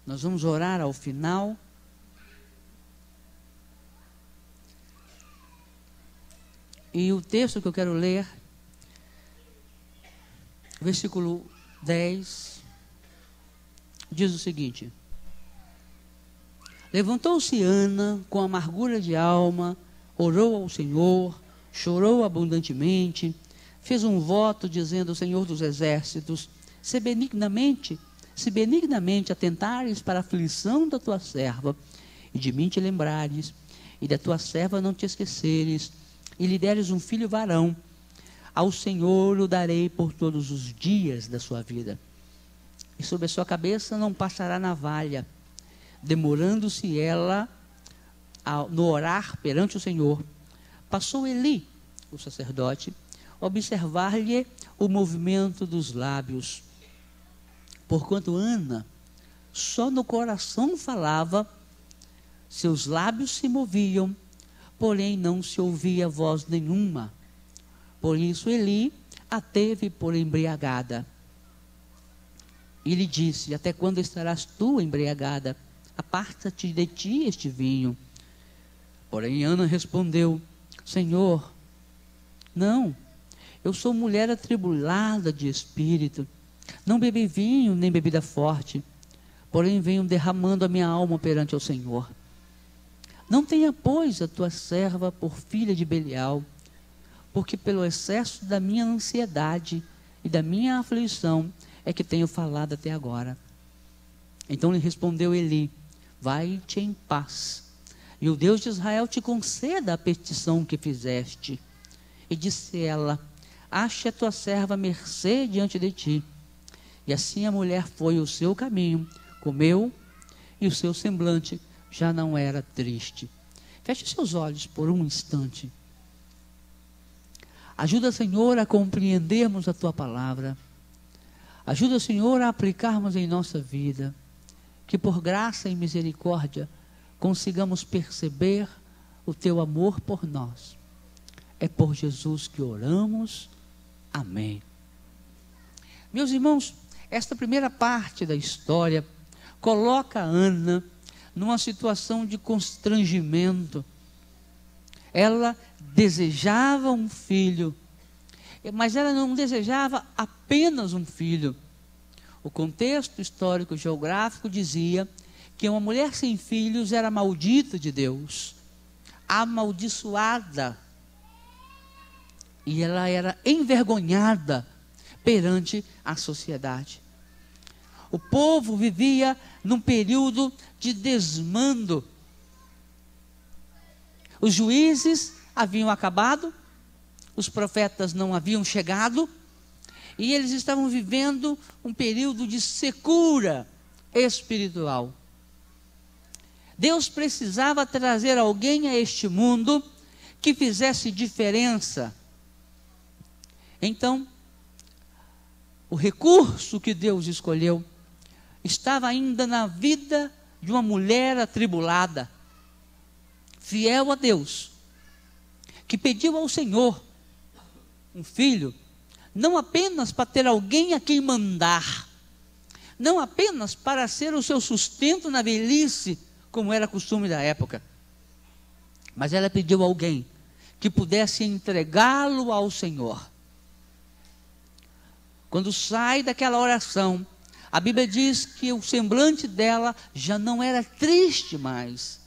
Nós vamos orar ao final. E o texto que eu quero ler, versículo 10, diz o seguinte: levantou-se Ana com amargura de alma, orou ao Senhor, chorou abundantemente, fez um voto dizendo: Senhor dos exércitos, se benignamente atentares para a aflição da tua serva, e de mim te lembrares, e da tua serva não te esqueceres, e lhe deres um filho varão, ao Senhor o darei por todos os dias da sua vida, e sobre a sua cabeça não passará navalha, demorando-se ela no orar perante o Senhor. Passou Eli, o sacerdote, a observar-lhe o movimento dos lábios, porquanto Ana só no coração falava, seus lábios se moviam, porém não se ouvia voz nenhuma. Por isso Eli a teve por embriagada. E lhe disse: até quando estarás tu embriagada? Aparta-te de ti este vinho. Porém Ana respondeu: Senhor, não, eu sou mulher atribulada de espírito, não bebi vinho nem bebida forte, porém venho derramando a minha alma perante o Senhor. Não tenha, pois, a tua serva por filha de Belial, porque pelo excesso da minha ansiedade e da minha aflição é que tenho falado até agora. Então lhe respondeu Eli: vai-te em paz, e o Deus de Israel te conceda a petição que fizeste. E disse ela: ache a tua serva mercê diante de ti. E assim a mulher foi o seu caminho, comeu, e o seu semblante já não era triste. Feche seus olhos por um instante. Ajuda, Senhor, a compreendermos a tua palavra. Ajuda, Senhor, a aplicarmos em nossa vida. Que por graça e misericórdia consigamos perceber o teu amor por nós. É por Jesus que oramos. Amém. Meus irmãos, esta primeira parte da história coloca Ana numa situação de constrangimento. Ela desejava um filho, mas ela não desejava apenas um filho. O contexto histórico geográfico dizia que uma mulher sem filhos era maldita de Deus, amaldiçoada, e ela era envergonhada perante a sociedade. O povo vivia num período de desmando. Os juízes haviam acabado, os profetas não haviam chegado, e eles estavam vivendo um período de secura espiritual. Deus precisava trazer alguém a este mundo que fizesse diferença. Então, o recurso que Deus escolheu estava ainda na vida de uma mulher atribulada, fiel a Deus, que pediu ao Senhor um filho, não apenas para ter alguém a quem mandar, não apenas para ser o seu sustento na velhice, como era costume da época, mas ela pediu alguém que pudesse entregá-lo ao Senhor. Quando sai daquela oração, a Bíblia diz que o semblante dela já não era triste mais,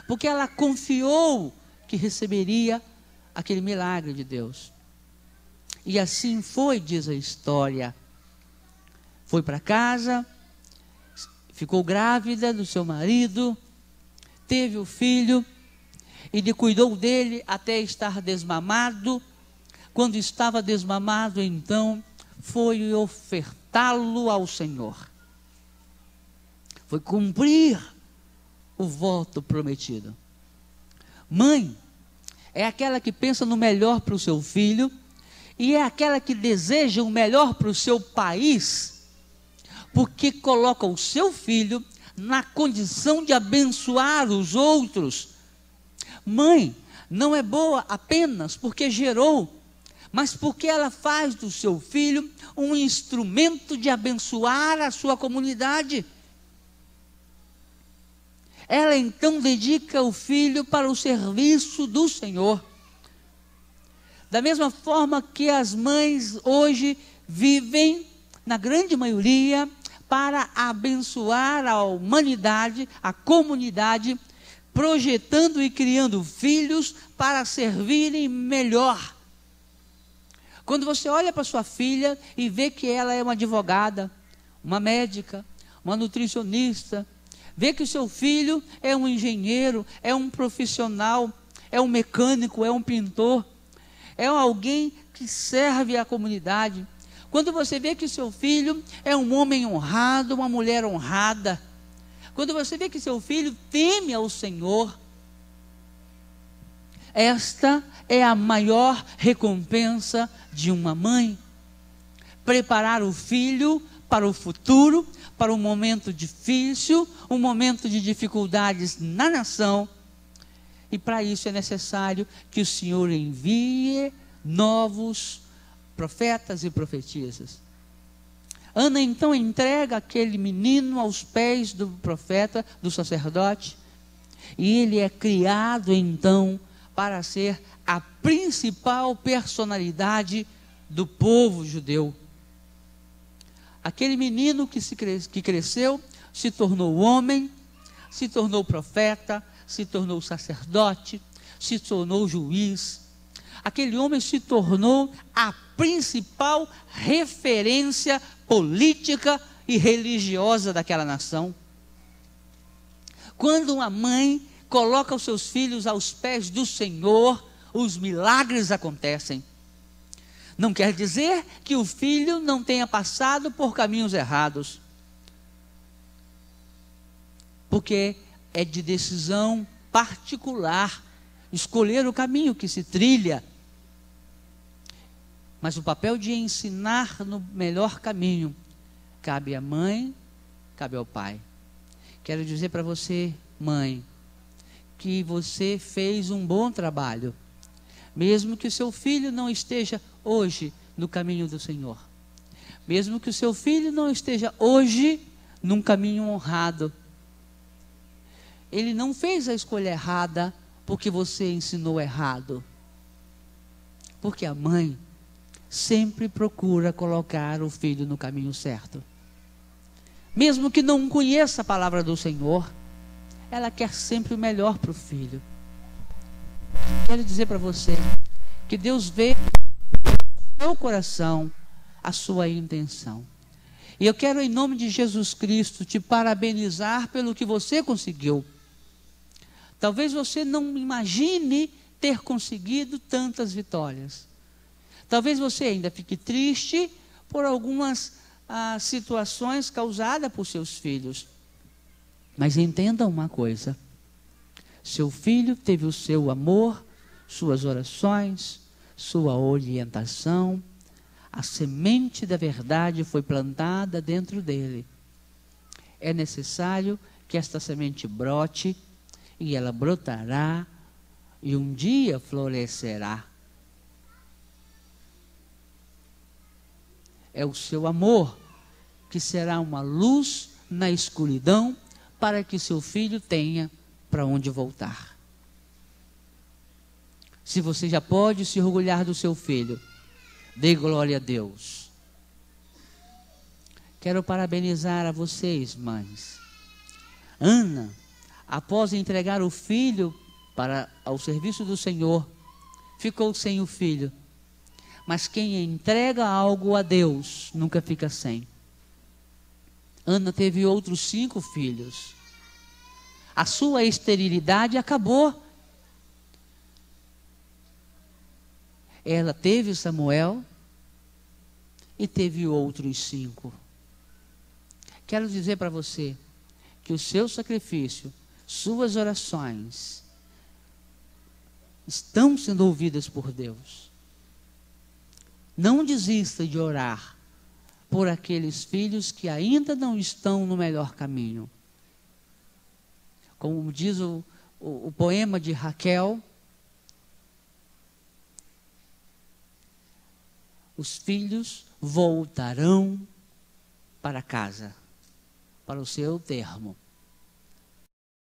porque ela confiou que receberia aquele milagre de Deus. E assim foi, diz a história. Foi para casa, ficou grávida do seu marido, teve o filho, ele cuidou dele até estar desmamado. Quando estava desmamado, então, foi ofertá-lo ao Senhor. Foi cumprir o voto prometido. Mãe é aquela que pensa no melhor para o seu filho, e é aquela que deseja o melhor para o seu país, porque coloca o seu filho na condição de abençoar os outros. Mãe não é boa apenas porque gerou, mas porque ela faz do seu filho um instrumento de abençoar a sua comunidade. ela então dedica o filho para o serviço do Senhor. Da mesma forma que as mães hoje vivem, na grande maioria, para abençoar a humanidade, a comunidade, projetando e criando filhos para servirem melhor. Quando você olha para sua filha e vê que ela é uma advogada, uma médica, uma nutricionista, vê que o seu filho é um engenheiro, é um profissional, é um mecânico, é um pintor, é alguém que serve à comunidade. Quando você vê que o seu filho é um homem honrado, uma mulher honrada, quando você vê que seu filho teme ao Senhor, esta é a maior recompensa de uma mãe. Preparar o filho para o futuro, para um momento difícil, um momento de dificuldades na nação. E para isso é necessário que o Senhor envie novos profetas e profetisas. Ana então entrega aquele menino aos pés do profeta, do sacerdote, e ele é criado então para ser a principal personalidade do povo judeu. Aquele menino que cresceu, se tornou homem, se tornou profeta, se tornou sacerdote, se tornou juiz. Aquele homem se tornou a principal referência política e religiosa daquela nação. Quando uma mãe coloca os seus filhos aos pés do Senhor, os milagres acontecem. Não quer dizer que o filho não tenha passado por caminhos errados, porque é de decisão particular escolher o caminho que se trilha. Mas o papel de ensinar no melhor caminho cabe à mãe, cabe ao pai. Quero dizer para você, mãe, que você fez um bom trabalho, mesmo que o seu filho não esteja hoje no caminho do Senhor, mesmo que o seu filho não esteja hoje num caminho honrado. Ele não fez a escolha errada porque você ensinou errado, porque a mãe sempre procura colocar o filho no caminho certo. Mesmo que não conheça a palavra do Senhor, ela quer sempre o melhor para o filho. Quero dizer para você que Deus vê no seu coração a sua intenção. E eu quero, em nome de Jesus Cristo, te parabenizar pelo que você conseguiu. Talvez você não imagine ter conseguido tantas vitórias. Talvez você ainda fique triste por algumas situações causadas por seus filhos. Mas entenda uma coisa: seu filho teve o seu amor, suas orações, sua orientação, a semente da verdade foi plantada dentro dele. É necessário que esta semente brote, e ela brotará, e um dia florescerá. É o seu amor que será uma luz na escuridão para que seu filho tenha para onde voltar. Se você já pode se orgulhar do seu filho, dê glória a Deus. Quero parabenizar a vocês, mães. Ana, após entregar o filho ao serviço do Senhor, ficou sem o filho. Mas quem entrega algo a Deus nunca fica sem. Ana teve outros 5 filhos. A sua esterilidade acabou. Ela teve Samuel e teve outros 5. Quero dizer para você que o seu sacrifício, suas orações estão sendo ouvidas por Deus. Não desista de orar por aqueles filhos que ainda não estão no melhor caminho. Como diz o poema de Raquel, os filhos voltarão para casa, para o seu termo.